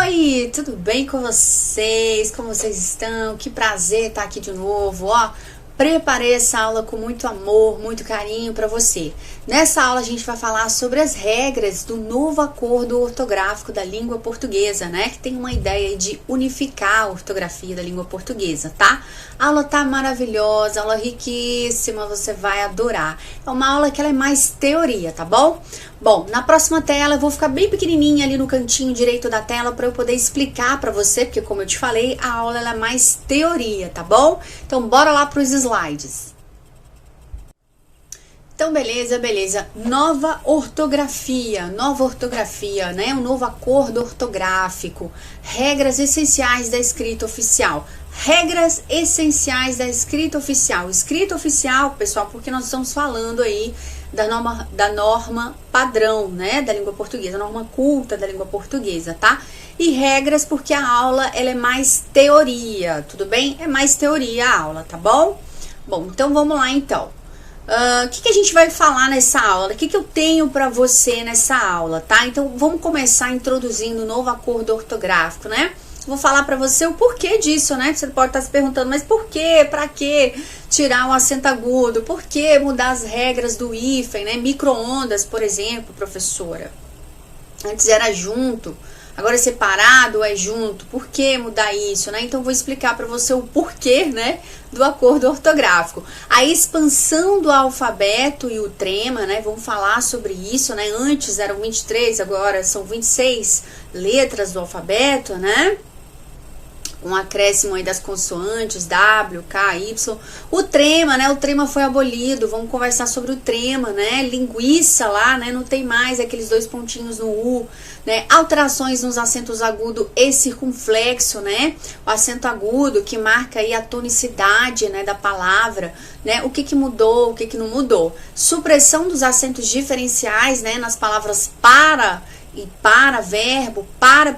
Oi, tudo bem com vocês? Como vocês estão? Que prazer estar aqui de novo, ó. Preparei essa aula com muito amor, muito carinho para você. Nessa aula a gente vai falar sobre as regras do novo acordo ortográfico da língua portuguesa, né? Que tem uma ideia de unificar a ortografia da língua portuguesa, tá? A aula tá maravilhosa, aula riquíssima, você vai adorar. É uma aula que ela é mais teoria, tá bom? Bom, na próxima tela eu vou ficar bem pequenininha ali no cantinho direito da tela para eu poder explicar para você, porque como eu te falei, a aula ela é mais teoria, tá bom? Então bora lá para os slides. Então beleza. Nova ortografia, né? Um novo acordo ortográfico, regras essenciais da escrita oficial. Regras essenciais da escrita oficial. Escrita oficial, pessoal, porque nós estamos falando aí da norma padrão, né, da língua portuguesa, norma culta da língua portuguesa, tá? E regras porque a aula, ela é mais teoria, tudo bem? É mais teoria a aula, tá bom? Bom, então vamos lá então. O que a gente vai falar nessa aula? O que eu tenho para você nessa aula, tá? Então vamos começar introduzindo o novo acordo ortográfico, né? Vou falar para você o porquê disso, né? Você pode estar se perguntando, mas por quê? Para que tirar o acento agudo? Por que mudar as regras do hífen, né? Micro-ondas, por exemplo, professora. Antes era junto, agora é separado ou é junto. Por que mudar isso, né? Então vou explicar para você o porquê, né, do acordo ortográfico. A expansão do alfabeto e o trema, né? Vamos falar sobre isso, né? Antes eram 23, agora são 26 letras do alfabeto, né? Um acréscimo aí das consoantes, W, K, Y. O trema, né? O trema foi abolido. Vamos conversar sobre o trema, né? Linguiça lá, né? Não tem mais aqueles dois pontinhos no U, né? Alterações nos acentos agudo e circunflexo, né? O acento agudo que marca aí a tonicidade, né, da palavra, né? O que mudou, o que não mudou. Supressão dos acentos diferenciais, né, nas palavras para e para verbo, para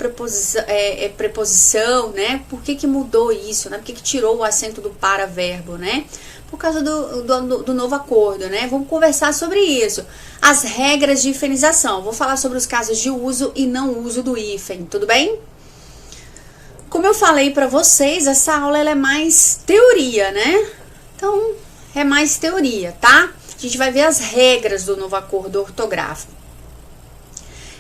preposição, né? Por que mudou isso, né? Por que tirou o acento do para verbo, né? Por causa do novo acordo, né? Vamos conversar sobre isso. As regras de hifenização. Vou falar sobre os casos de uso e não uso do hífen, tudo bem? Como eu falei para vocês, essa aula ela é mais teoria, né? Então, é mais teoria, tá? A gente vai ver as regras do novo acordo ortográfico.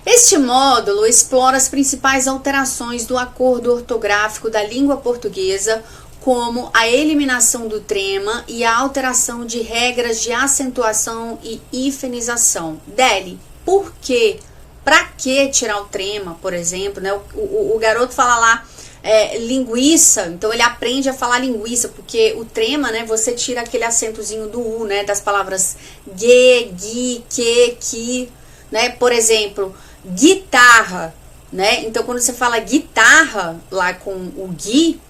Este módulo explora as principais alterações do acordo ortográfico da língua portuguesa, como a eliminação do trema e a alteração de regras de acentuação e hifenização. Deli, por quê? Pra que tirar o trema, por exemplo, né? O garoto fala lá linguiça, então ele aprende a falar linguiça, porque o trema, né, você tira aquele acentozinho do U, né, das palavras ge, gui, que, né? Por exemplo, guitarra, né? Então quando você fala guitarra lá com o gui,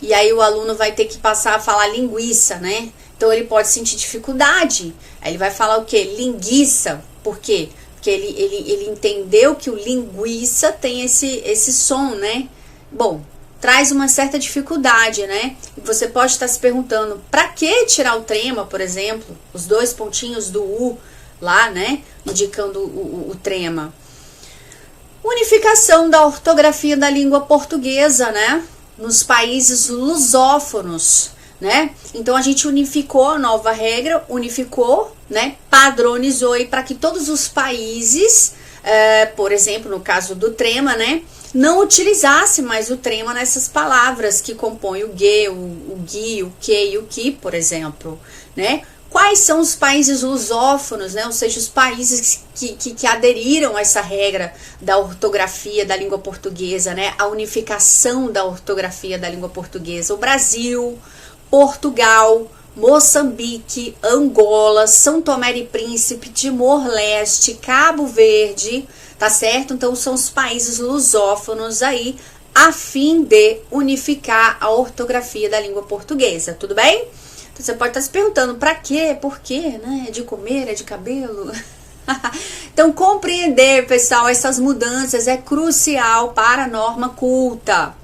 e aí o aluno vai ter que passar a falar linguiça, né? Então ele pode sentir dificuldade. Aí ele vai falar o quê? Linguiça. Por quê? Porque ele entendeu que o linguiça tem esse som, né? Bom, traz uma certa dificuldade, né? E você pode estar se perguntando, para que tirar o trema, por exemplo? Os dois pontinhos do U lá, né? Indicando o trema. Unificação da ortografia da língua portuguesa, né? Nos países lusófonos, né? Então a gente unificou a nova regra, né? Padronizou aí para que todos os países, por exemplo, no caso do trema, né? Não utilizasse mais o trema nessas palavras que compõem o ge, o gui, o que e o que, por exemplo, né? Quais são os países lusófonos, né? Ou seja, os países que aderiram a essa regra da ortografia da língua portuguesa, né? A unificação da ortografia da língua portuguesa. O Brasil, Portugal, Moçambique, Angola, São Tomé e Príncipe, Timor-Leste, Cabo Verde, tá certo? Então são os países lusófonos aí a fim de unificar a ortografia da língua portuguesa, tudo bem? Então, você pode estar se perguntando, para quê? Por quê? Né? É de comer? É de cabelo? Então, compreender, pessoal, essas mudanças é crucial para a norma culta.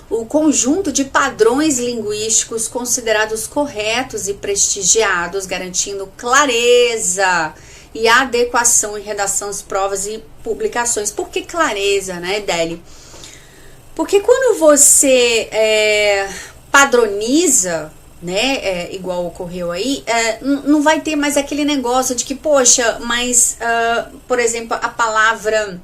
O conjunto de padrões linguísticos considerados corretos e prestigiados, garantindo clareza e adequação em redação, provas e publicações. Por que clareza, né, Deli? Porque quando você padroniza, né, igual ocorreu aí, não vai ter mais aquele negócio de que, poxa, mas, por exemplo, a palavra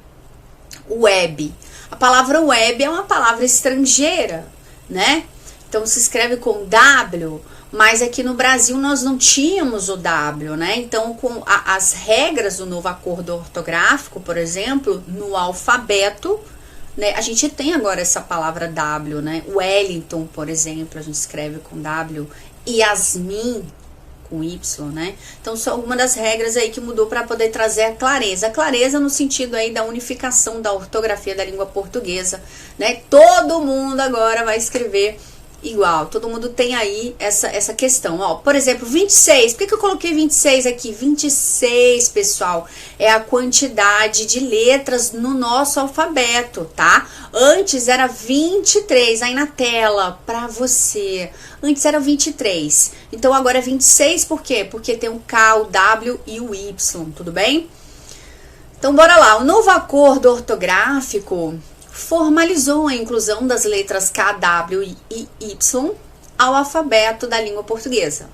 web. A palavra web é uma palavra estrangeira, né? Então se escreve com W, mas aqui no Brasil nós não tínhamos o W, né? Então com as regras do novo acordo ortográfico, por exemplo, no alfabeto, né, a gente tem agora essa palavra W, né? Wellington, por exemplo, a gente escreve com W, Yasmin com Y, né? Então são algumas das regras aí que mudou para poder trazer a clareza no sentido aí da unificação da ortografia da língua portuguesa, né? Todo mundo agora vai escrever igual, todo mundo tem aí essa questão, ó, por exemplo, 26, por que eu coloquei 26 aqui? 26, pessoal, é a quantidade de letras no nosso alfabeto, tá? Antes era 23, aí na tela, pra você, antes era 23, então agora é 26, por quê? Porque tem o K, o W e o Y, tudo bem? Então bora lá, o novo acordo ortográfico formalizou a inclusão das letras K, W e Y ao alfabeto da língua portuguesa,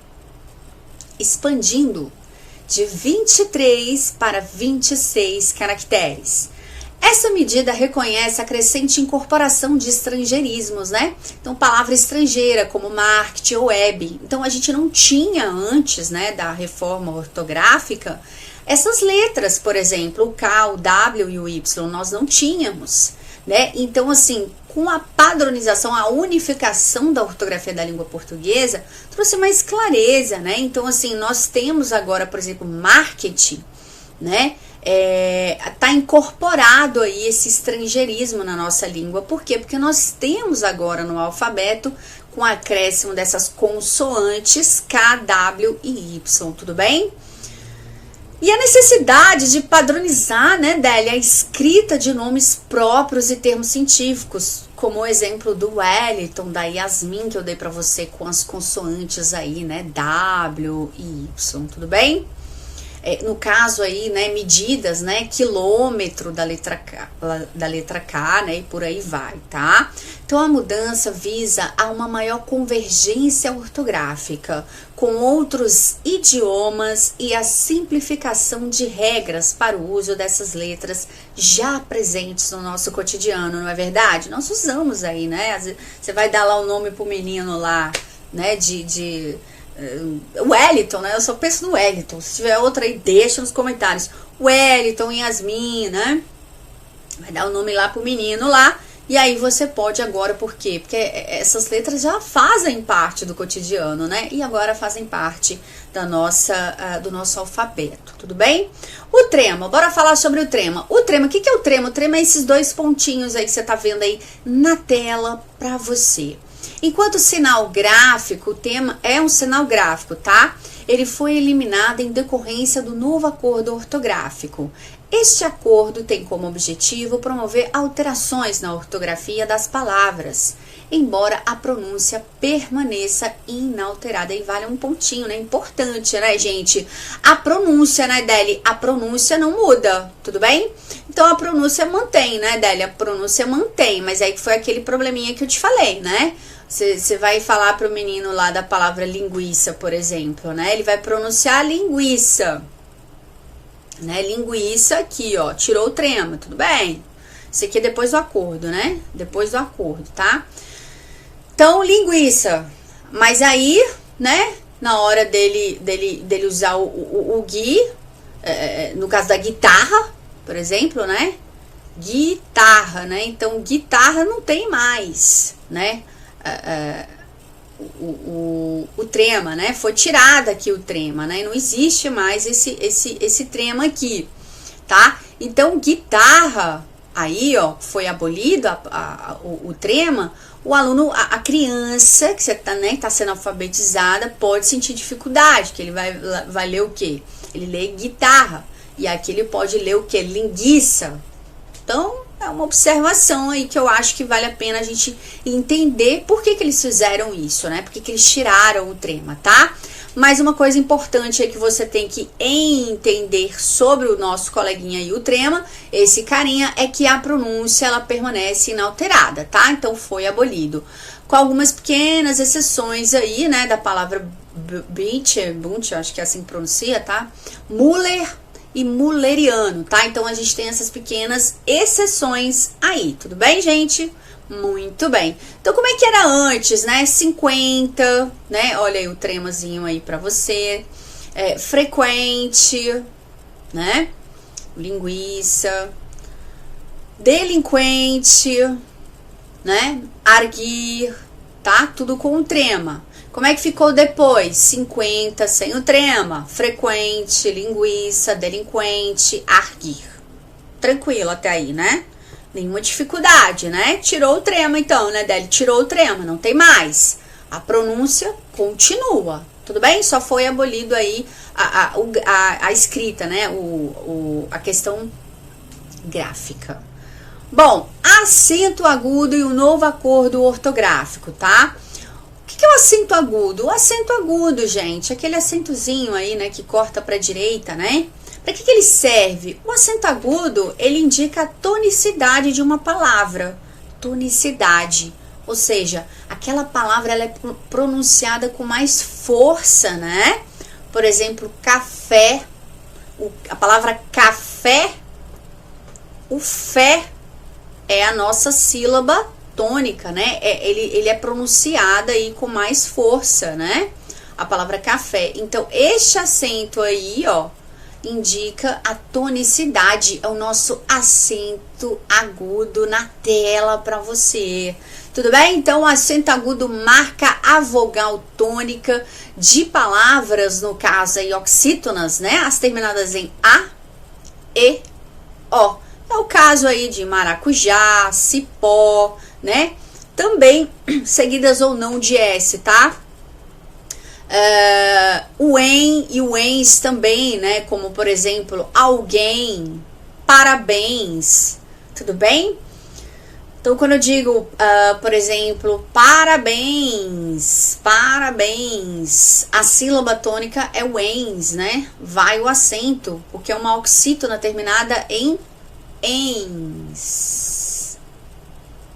expandindo de 23 para 26 caracteres. Essa medida reconhece a crescente incorporação de estrangeirismos, né? Então, palavra estrangeira, como marketing ou web. Então, a gente não tinha antes, né, da reforma ortográfica, essas letras, por exemplo, o K, o W e o Y, nós não tínhamos. Né? Então, assim, com a padronização, a unificação da ortografia da língua portuguesa, trouxe mais clareza, né? Então, assim, nós temos agora, por exemplo, marketing, né? Tá incorporado aí esse estrangeirismo na nossa língua. Por quê? Porque nós temos agora no alfabeto, com o acréscimo dessas consoantes K, W e Y, tudo bem? E a necessidade de padronizar, né, Délia, a escrita de nomes próprios e termos científicos, como o exemplo do Wellington, da Yasmin, que eu dei para você com as consoantes aí, né, W e Y, tudo bem? No caso aí, né, medidas, né, quilômetro da letra K, né, e por aí vai, tá? Então a mudança visa a uma maior convergência ortográfica com outros idiomas e a simplificação de regras para o uso dessas letras já presentes no nosso cotidiano, não é verdade? Nós usamos aí, né? Você vai dar lá o nome pro menino lá, né, Wellington, né? Eu só penso no Wellington. Se tiver outra aí, deixa nos comentários. Wellington, Yasmin, né? Vai dar o nome lá pro menino lá. E aí você pode agora, por quê? Porque essas letras já fazem parte do cotidiano, né? E agora fazem parte do nosso alfabeto, tudo bem? O trema, bora falar sobre o trema. O trema, o que é o trema? O trema é esses dois pontinhos aí que você tá vendo aí na tela pra você. Enquanto sinal gráfico, o tema é um sinal gráfico, tá? Ele foi eliminado em decorrência do novo acordo ortográfico. Este acordo tem como objetivo promover alterações na ortografia das palavras, embora a pronúncia permaneça inalterada. E vale um pontinho, né? Importante, né, gente? A pronúncia, né, Deli? A pronúncia não muda, tudo bem? Então a pronúncia mantém, né, Deli? A pronúncia mantém, mas aí que foi aquele probleminha que eu te falei, né? Você vai falar pro menino lá da palavra linguiça, por exemplo, né? Ele vai pronunciar linguiça, né? Linguiça aqui, ó, tirou o trema, tudo bem? Isso aqui é depois do acordo, né? Depois do acordo, tá? Então, linguiça. Mas aí, né? Na hora dele usar o gui, no caso da guitarra, por exemplo, né? Guitarra, né? Então, guitarra não tem mais, né? O trema, né? Foi tirado aqui o trema, né? Não existe mais esse trema aqui, tá? Então, guitarra, aí, ó, foi abolido o trema. O aluno, a criança que você tá, né, tá sendo alfabetizada, pode sentir dificuldade, que ele vai ler o quê? Ele lê guitarra, e aqui ele pode ler o quê? Linguiça. Então, é uma observação aí que eu acho que vale a pena a gente entender por que eles fizeram isso, né? Por que eles tiraram o trema, tá? Mas uma coisa importante é que você tem que entender sobre o nosso coleguinha aí, o trema, esse carinha, é que a pronúncia ela permanece inalterada, tá? Então foi abolido. Com algumas pequenas exceções aí, né, da palavra bunch, acho que é assim que pronuncia, tá? Muller e mulleriano, tá? Então a gente tem essas pequenas exceções aí, tudo bem, gente? Muito bem. Então, como é que era antes, né? 50, né? Olha aí o tremazinho aí pra você. Frequente, né? Linguiça. Delinquente, né? Arguir, tá? Tudo com o trema. Como é que ficou depois? 50 sem o trema. Frequente, linguiça, delinquente, arguir. Tranquilo até aí, né? Nenhuma dificuldade, né? Tirou o trema então, né, Deli? Tirou o trema, não tem mais. A pronúncia continua, tudo bem? Só foi abolido aí a escrita, né? A questão gráfica. Bom, acento agudo e o novo acordo ortográfico, tá? O que é o acento agudo? O acento agudo, gente, aquele acentozinho aí, né, que corta para a direita, né? Para que ele serve? O acento agudo, ele indica a tonicidade de uma palavra. Tonicidade. Ou seja, aquela palavra ela é pronunciada com mais força, né? Por exemplo, café. A palavra café, o fé é a nossa sílaba tônica, né? Ele é pronunciado aí com mais força, né? A palavra café. Então, este acento aí, ó, indica a tonicidade, é o nosso acento agudo na tela para você. Tudo bem? Então, o acento agudo marca a vogal tônica de palavras, no caso aí, oxítonas, né? As terminadas em A, E, O. É o caso aí de maracujá, cipó, né? Também seguidas ou não de S, tá? O em e o ens também, né? Como, por exemplo, alguém, parabéns, tudo bem? Então, quando eu digo, por exemplo, parabéns, a sílaba tônica é o ens, né? Vai o acento, porque é uma oxítona terminada em ens,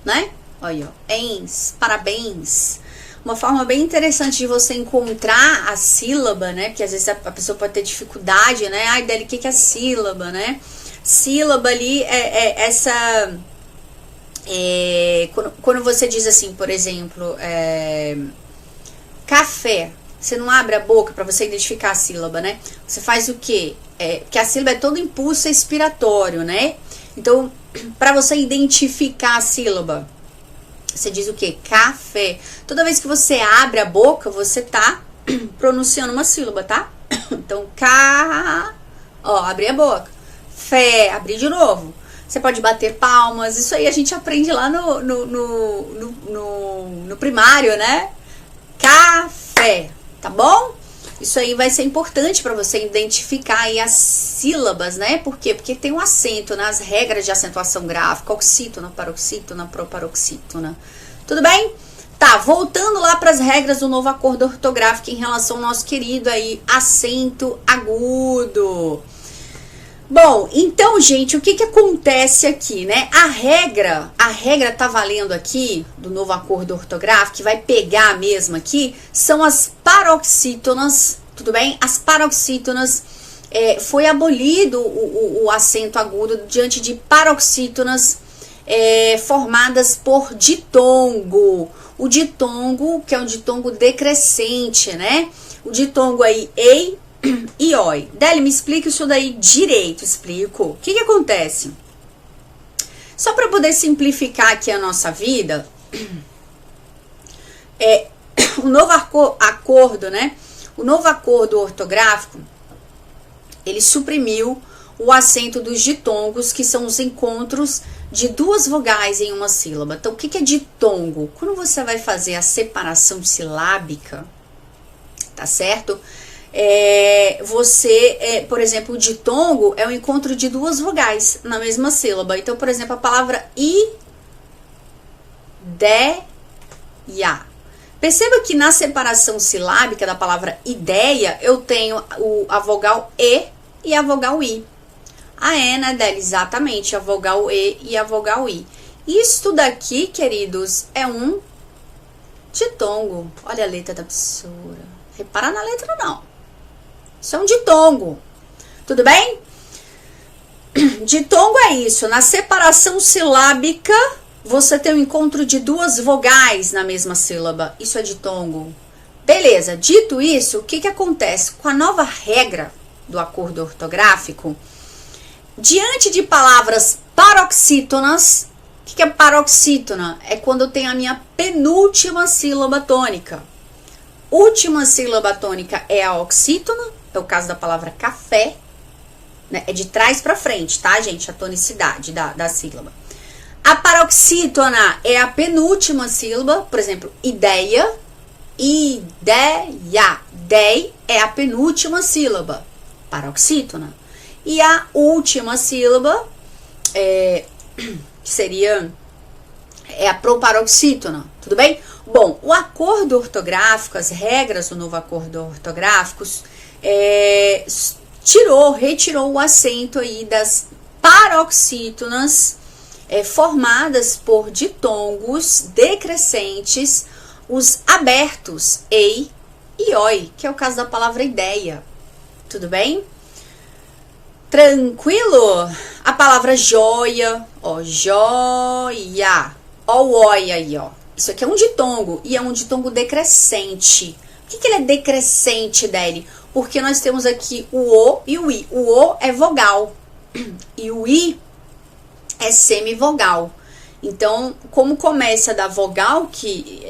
né? Olha, ó, ens, parabéns. Uma forma bem interessante de você encontrar a sílaba, né? Porque às vezes a pessoa pode ter dificuldade, né? Ai, Deli, o que é sílaba, né? Sílaba ali é essa... quando você diz assim, por exemplo, café, você não abre a boca para você identificar a sílaba, né? Você faz o quê? Porque a sílaba é todo impulso expiratório, né? Então, para você identificar a sílaba, você diz o quê? Café. Toda vez que você abre a boca, você tá pronunciando uma sílaba, tá? Então, ó, abrir a boca. Fé, abrir de novo. Você pode bater palmas. Isso aí a gente aprende lá no primário, né? Café, tá bom? Isso aí vai ser importante para você identificar aí as sílabas, né? Por quê? Porque tem um acento nas regras de acentuação gráfica, oxítona, paroxítona, proparoxítona. Tudo bem? Tá, voltando lá para as regras do novo acordo ortográfico em relação ao nosso querido aí acento agudo. Bom, então, gente, o que acontece aqui, né? A regra tá valendo aqui do novo acordo ortográfico, que vai pegar mesmo aqui, são as paroxítonas, tudo bem? As paroxítonas, foi abolido o acento agudo diante de paroxítonas formadas por ditongo. O ditongo, que é um ditongo decrescente, né? O ditongo aí, ei e oi. Deli, me explica isso daí direito. Explico. O que acontece? Só para poder simplificar aqui a nossa vida, o novo acordo, né? O novo acordo ortográfico, ele suprimiu o acento dos ditongos, que são os encontros de duas vogais em uma sílaba. Então, o que é ditongo? Quando você vai fazer a separação silábica, tá certo? Por exemplo, o ditongo é o encontro de duas vogais na mesma sílaba. Então, por exemplo, a palavra ideia. Perceba que na separação silábica da palavra ideia, eu tenho a vogal E a vogal I. né, Deli? Exatamente, a vogal E e a vogal I. Isso daqui, queridos, é um ditongo. Olha a letra da professora. Repara na letra, não. Isso é um ditongo. Tudo bem? Ditongo é isso. Na separação silábica, você tem o encontro de duas vogais na mesma sílaba. Isso é ditongo. Beleza. Dito isso, o que acontece? Com a nova regra do acordo ortográfico, diante de palavras paroxítonas, o que é paroxítona? É quando eu tenho a minha penúltima sílaba tônica. Última sílaba tônica é a oxítona, é o caso da palavra café, né? É de trás para frente, tá, gente? A tonicidade da sílaba. A paroxítona é a penúltima sílaba, por exemplo, ideia, ideia. Dei é a penúltima sílaba, paroxítona. E a última sílaba que seria a proparoxítona, tudo bem? Bom, o acordo ortográfico, as regras do novo acordo ortográfico retirou o acento aí das paroxítonas formadas por ditongos decrescentes, os abertos ei e oi, que é o caso da palavra ideia, tudo bem? Tranquilo? A palavra joia, ó, joia, ó o oi aí, ó. Isso aqui é um ditongo e é um ditongo decrescente. Por que ele é decrescente, Deli? Porque nós temos aqui o O e o I. O O é vogal e o I é semivogal. Então, como começa da vogal, que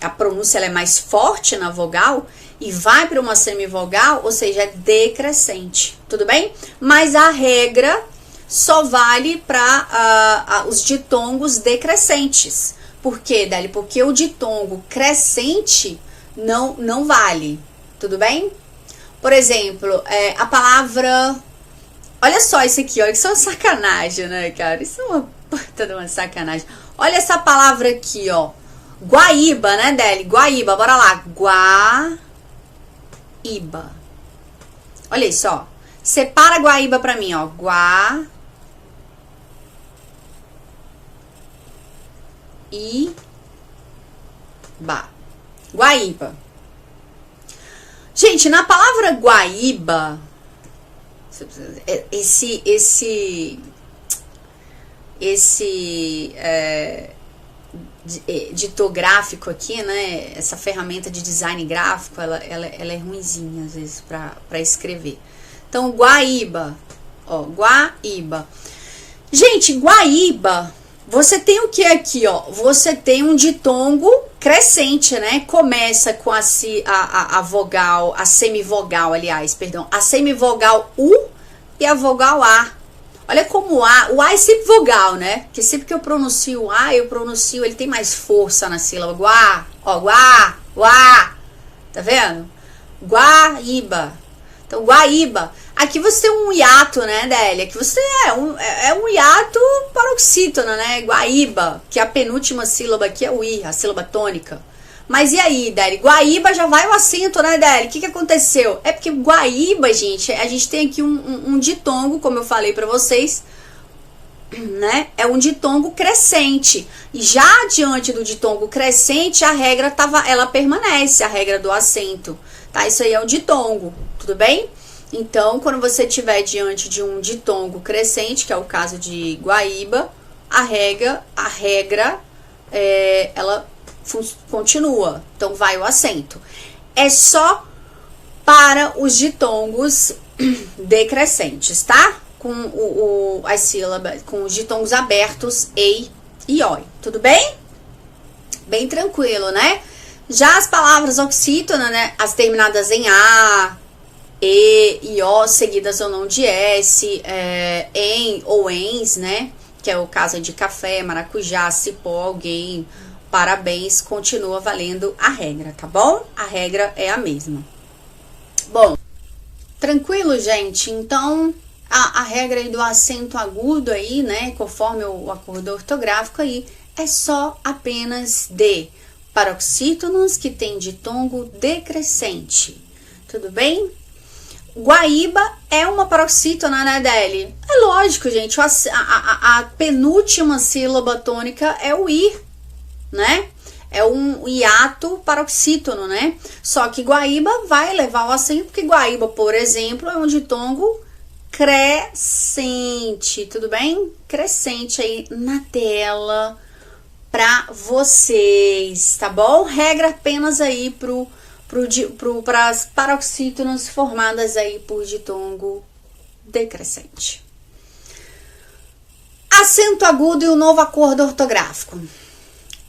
a pronúncia ela é mais forte na vogal, e vai para uma semivogal, ou seja, é decrescente, tudo bem? Mas a regra só vale para os ditongos decrescentes. Por quê, Deli? Porque o ditongo crescente não vale, tudo bem? Por exemplo, a palavra... Olha só isso aqui, olha, isso é uma sacanagem, né, cara? Isso é uma puta de uma sacanagem. Olha essa palavra aqui, ó. Guaíba, né, Deli? Guaíba, bora lá. Guaíba. Olha isso, ó. Separa Guaíba pra mim, ó. Guaíba. Gente, na palavra Guaíba, esse ditográfico aqui, né? Essa ferramenta de design gráfico, ela é ruinzinha às vezes para escrever. Então, Guaíba, ó, Guaíba. Gente, Guaíba, você tem o que aqui, ó? Você tem um ditongo crescente, né? Começa com a vogal, a semivogal, aliás, perdão, a semivogal U e a vogal A. Olha como o A é sempre vogal, né? Porque sempre que eu pronuncio o A, ele tem mais força na sílaba. Guá, ó, guá, tá vendo? Guaíba. Então, Guaíba. Aqui você tem um hiato, né, Délia? Aqui você é um hiato paroxítona, né? Guaíba, que a penúltima sílaba aqui é o I, a sílaba tônica. Mas e aí, Délia? Guaíba já vai o acento, né, Délia? O que aconteceu? É porque Guaíba, gente, a gente tem aqui um ditongo, como eu falei pra vocês, né? É um ditongo crescente. E já diante do ditongo crescente, a regra ela permanece, a regra do acento, tá? Isso aí é o ditongo, tudo bem? Então, quando você estiver diante de um ditongo crescente, que é o caso de Guaíba, a regra ela continua. Então, vai o acento. É só para os ditongos decrescentes, tá? Com as sílabas, com os ditongos abertos, ei e oi. Tudo bem? Bem tranquilo, né? Já as palavras oxítona, né? As terminadas em A, E O, seguidas ou não de S, em ou ens, né? Que é o caso de café, maracujá, cipó, alguém, parabéns, continua valendo a regra, tá bom? A regra é a mesma. Bom, tranquilo, gente? Então, a regra aí do acento agudo aí, né? Conforme o acordo ortográfico aí, é só apenas de paroxítonos que tem ditongo decrescente. Tudo bem? Guaíba é uma paroxítona, né, Deli? É lógico, gente. A penúltima sílaba tônica é o I, né? É um hiato paroxítono, né? Só que Guaíba vai levar o acento, porque Guaíba, por exemplo, é um ditongo crescente, tudo bem? Crescente aí na tela pra vocês, tá bom? Regra apenas aí para as paroxítonas formadas aí por ditongo decrescente. Acento agudo e o novo acordo ortográfico.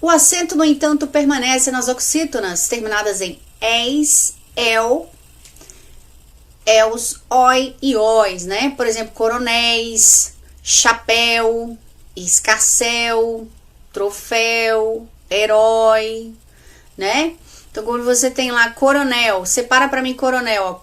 O acento, no entanto, permanece nas oxítonas terminadas em es, el, els, oi e ois, né? Por exemplo, coronéis, chapéu, escarcel, troféu, herói, né? Então, quando você tem lá coronel, separa para mim coronel, ó,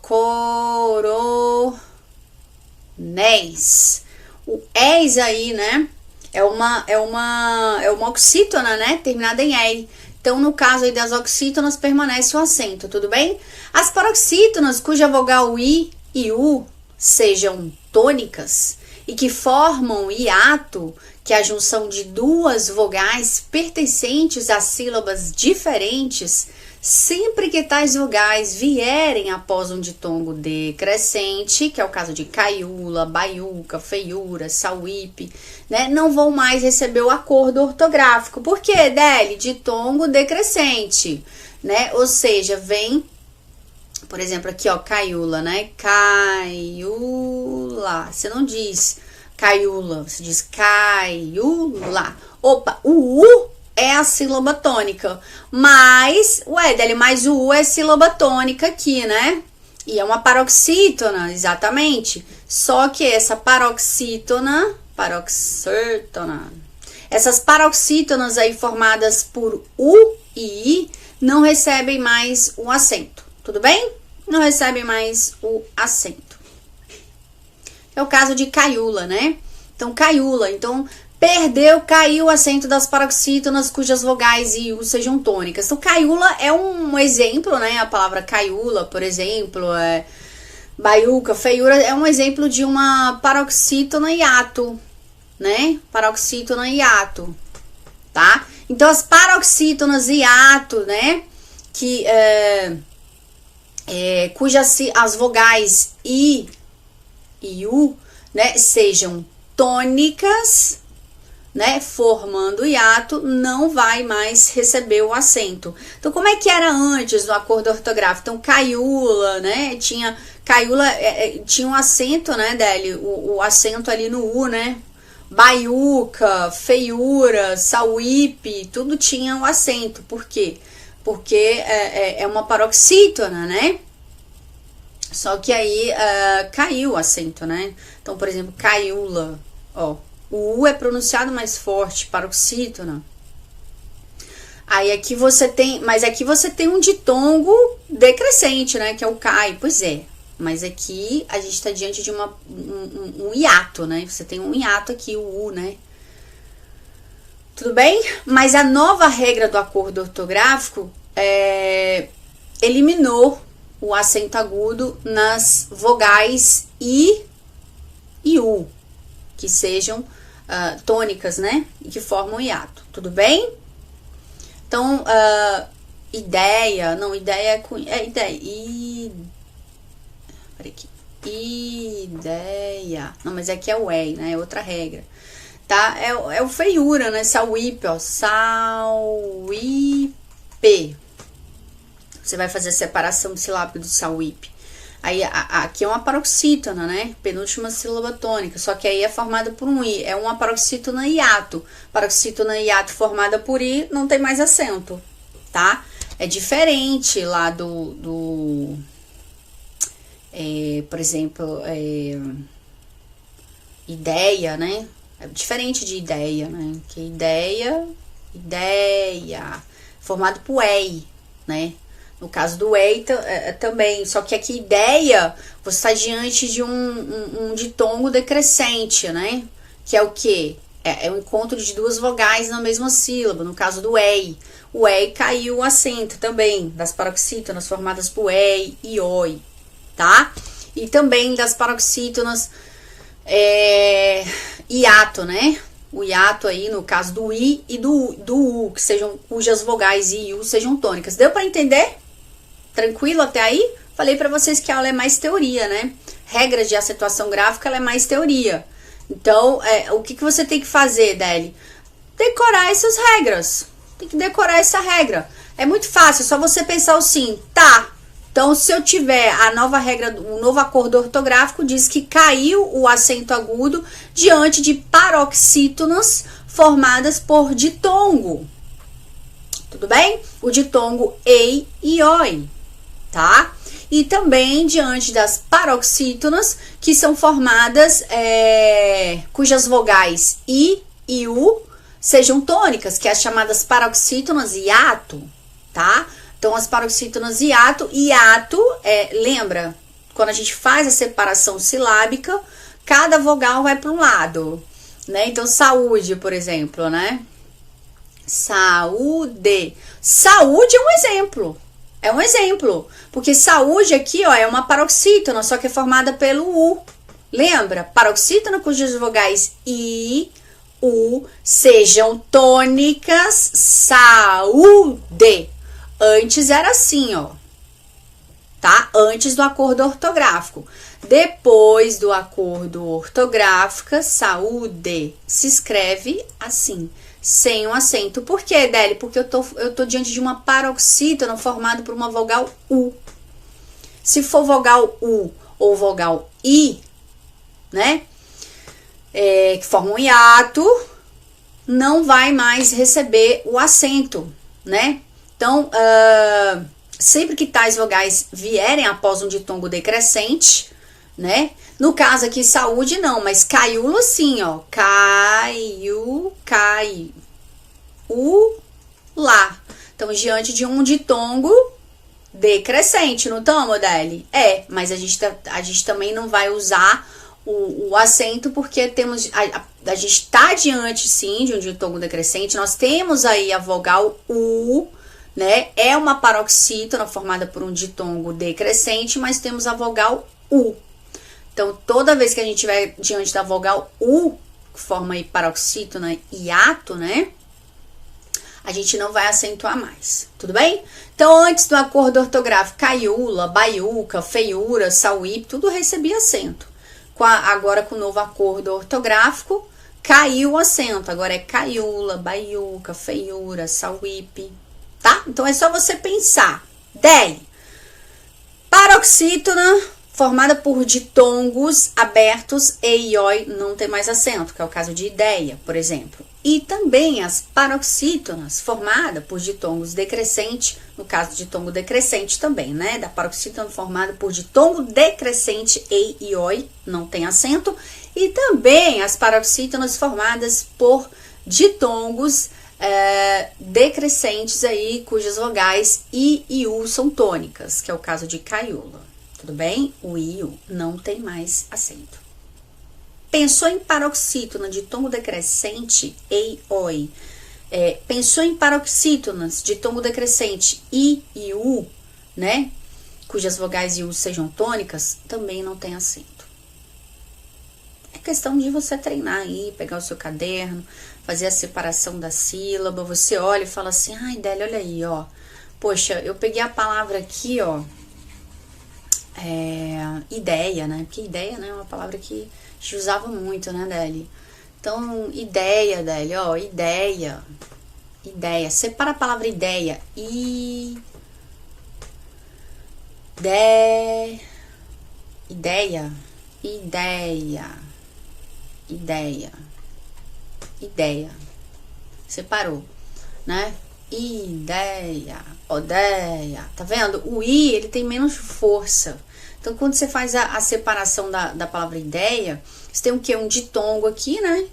coronéis. O es aí, né? É uma oxítona, né? Terminada em ei. Então, no caso aí das oxítonas, permanece o acento, tudo bem? As paroxítonas, cuja vogal i e u sejam tônicas e que formam hiato, que é a junção de duas vogais pertencentes a sílabas diferentes, sempre que tais vogais vierem após um ditongo decrescente, que é o caso de caiula, baiuca, feiura, sauípe, né, não vão mais receber o acordo ortográfico. Por quê, Deli? Ditongo decrescente, né? Ou seja, vem, por exemplo, aqui, ó, caiula, né? Caiula. Você não diz caiula, você diz caiula. Opa, o U é a sílaba tônica, mas, Deli, mas o U é sílaba tônica aqui, né? E é uma paroxítona, exatamente. Só que essa paroxítona, essas paroxítonas aí formadas por U e I não recebem mais o acento, tudo bem? Não recebem mais o acento. É o caso de caiula, né? Então, caiula, então caiu o acento das paroxítonas cujas vogais e U sejam tônicas. Então, caiula é um exemplo, né? A palavra caiula, por exemplo, baiuca, feiura, é um exemplo de uma paroxítona hiato, né? Paroxítona hiato, tá? Então, as paroxítonas hiato, né? Que, cujas as vogais I e U, né? Sejam tônicas, né, formando hiato, não vai mais receber o acento. Então, como é que era antes do acordo ortográfico? Então, caiula, né, caiula tinha um acento, né, Deli, o acento ali no U, né, baiuca, feiura, sauípe, tudo tinha o acento. Por quê? Porque é uma paroxítona, né, só que aí caiu o acento, né. Então, por exemplo, caiula, ó, o U é pronunciado mais forte, paroxítona. Aí aqui você tem, mas aqui você tem um ditongo decrescente, né, que é o cai. Pois é, mas aqui a gente está diante de um hiato, né, você tem um hiato aqui, o U, né. Tudo bem? Mas a nova regra do acordo ortográfico eliminou o acento agudo nas vogais I e U, que sejam tônicas, né? E que formam hiato, tudo bem? Então, ideia é com... ideia. Peraí aqui. Ideia. Não, mas aqui é o EI, né? É outra regra. Tá? É o feiura, né? Sauípe, ó. Sauípe. Você vai fazer a separação silábica do sauípe. Aí, aqui é uma paroxítona, né? Penúltima sílaba tônica, só que aí é formada por um I. É uma paroxítona hiato. Paroxítona hiato formada por I não tem mais acento, tá? É diferente lá por exemplo, ideia, né? É diferente de ideia, né? Que ideia, formado por EI, né? No caso do EI também, só que aqui ideia, você está diante de um ditongo decrescente, né? Que é o quê? É o encontro de duas vogais na mesma sílaba, no caso do EI. O EI caiu o acento também, das paroxítonas formadas por EI e OI, tá? E também das paroxítonas hiato, né? O hiato aí, no caso do I e do U, cujas vogais I e U sejam tônicas. Deu para entender? Tranquilo até aí? Falei para vocês que a aula é mais teoria, né? Regras de acentuação gráfica, ela é mais teoria. Então, o que você tem que fazer, Deli? Decorar essas regras. Tem que decorar essa regra. É muito fácil, é só você pensar assim, tá? Então, se eu tiver a nova regra, o novo acordo ortográfico diz que caiu o acento agudo diante de paroxítonas formadas por ditongo. Tudo bem? O ditongo EI e OI, tá? E também diante das paroxítonas, que são formadas, cujas vogais I e U sejam tônicas, que é as chamadas paroxítonas hiato, tá? Então, as paroxítonas hiato, lembra, quando a gente faz a separação silábica, cada vogal vai para um lado, né? Então, saúde, por exemplo, né? Saúde. Saúde é um exemplo. É um exemplo, porque saúde aqui, ó, é uma paroxítona, só que é formada pelo U. Lembra? Paroxítona cujas vogais I, U sejam tônicas, saúde. Antes era assim, ó, tá? Antes do acordo ortográfico. Depois do acordo ortográfico, saúde se escreve assim, sem um acento. Por quê, Deli? Porque eu tô diante de uma paroxítona formada por uma vogal U. Se for vogal U ou vogal I, né? Que formam um hiato, não vai mais receber o acento, né? Então, sempre que tais vogais vierem após um ditongo decrescente, né? No caso aqui, saúde não, mas caiu assim, ó. Caiu, lá. Então, diante de um ditongo decrescente, não estamos, Deli? Mas a gente também não vai usar o acento, porque temos a gente está diante, sim, de um ditongo decrescente. Nós temos aí a vogal U, né? É uma paroxítona formada por um ditongo decrescente, mas temos a vogal U. Então, toda vez que a gente estiver diante da vogal U, que forma aí paroxítona hiato, né? A gente não vai acentuar mais, tudo bem? Então, antes do acordo ortográfico, caiula, baiuca, feiura, sauípe, tudo recebia acento. Agora, com o novo acordo ortográfico, caiu o acento. Agora é caiula, baiuca, feiura, sauípe, tá? Então, é só você pensar. Deli, paroxítona formada por ditongos abertos, E e OI não tem mais acento, que é o caso de ideia, por exemplo. E também as paroxítonas formadas por ditongos decrescente, no caso de ditongo decrescente também, né? Da paroxítona formada por ditongo decrescente, E e OI não tem acento. E também as paroxítonas formadas por ditongos decrescentes aí, cujas vogais I e U são tônicas, que é o caso de caiula. Tudo bem? O I e U não tem mais acento. Pensou em paroxítona de ditongo decrescente, E, OI. Pensou em paroxítonas de ditongo decrescente, I e U, né? Cujas vogais I e U sejam tônicas, também não tem acento. É questão de você treinar aí, pegar o seu caderno, fazer a separação da sílaba. Você olha e fala assim, ai, Deli, olha aí, ó. Poxa, eu peguei a palavra aqui, ó. Ideia, né? Porque ideia, né, é uma palavra que a gente usava muito, né, Deli? Então, ideia, Deli, ó, ideia. Separa a palavra ideia. Ideia. Separou, né? Ideia, odeia. Tá vendo? O I, ele tem menos força. Então, quando você faz a separação da palavra ideia, você tem o quê? Um ditongo aqui, né?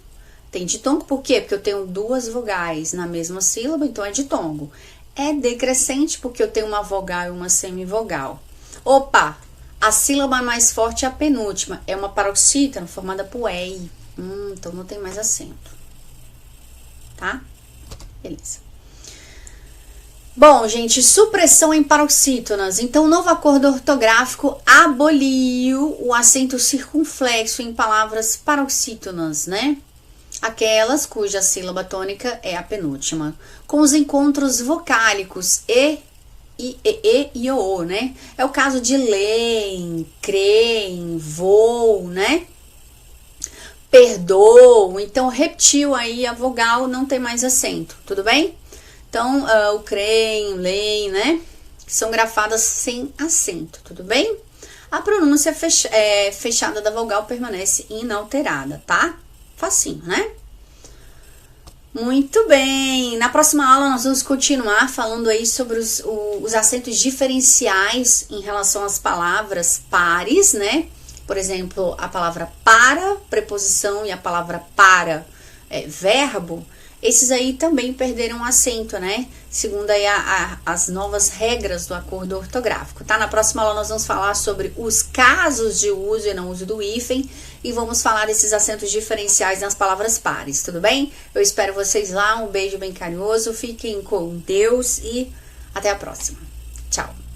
Tem ditongo por quê? Porque eu tenho duas vogais na mesma sílaba, então é ditongo. É decrescente porque eu tenho uma vogal e uma semivogal. Opa! A sílaba mais forte é a penúltima. É uma paroxítona formada por EI. Então não tem mais acento. tá? Beleza. Bom, gente, supressão em paroxítonas. Então, o novo acordo ortográfico aboliu o acento circunflexo em palavras paroxítonas, né? Aquelas cuja sílaba tônica é a penúltima. Com os encontros vocálicos e o, né? É o caso de leem, creem, voam, né? Perdoam. Então, repetiu aí a vogal, não tem mais acento, tudo bem? Então, o creem, leem, né? São grafadas sem acento, tudo bem? A pronúncia fechada da vogal permanece inalterada, tá? Facinho, né? Muito bem. Na próxima aula nós vamos continuar falando aí sobre os acentos diferenciais em relação às palavras pares, né? Por exemplo, a palavra para, preposição, e a palavra para, verbo. Esses aí também perderam acento, né? Segundo aí as novas regras do acordo ortográfico, tá? Na próxima aula nós vamos falar sobre os casos de uso e não uso do hífen e vamos falar desses acentos diferenciais nas palavras pares, tudo bem? Eu espero vocês lá, um beijo bem carinhoso, fiquem com Deus e até a próxima. Tchau!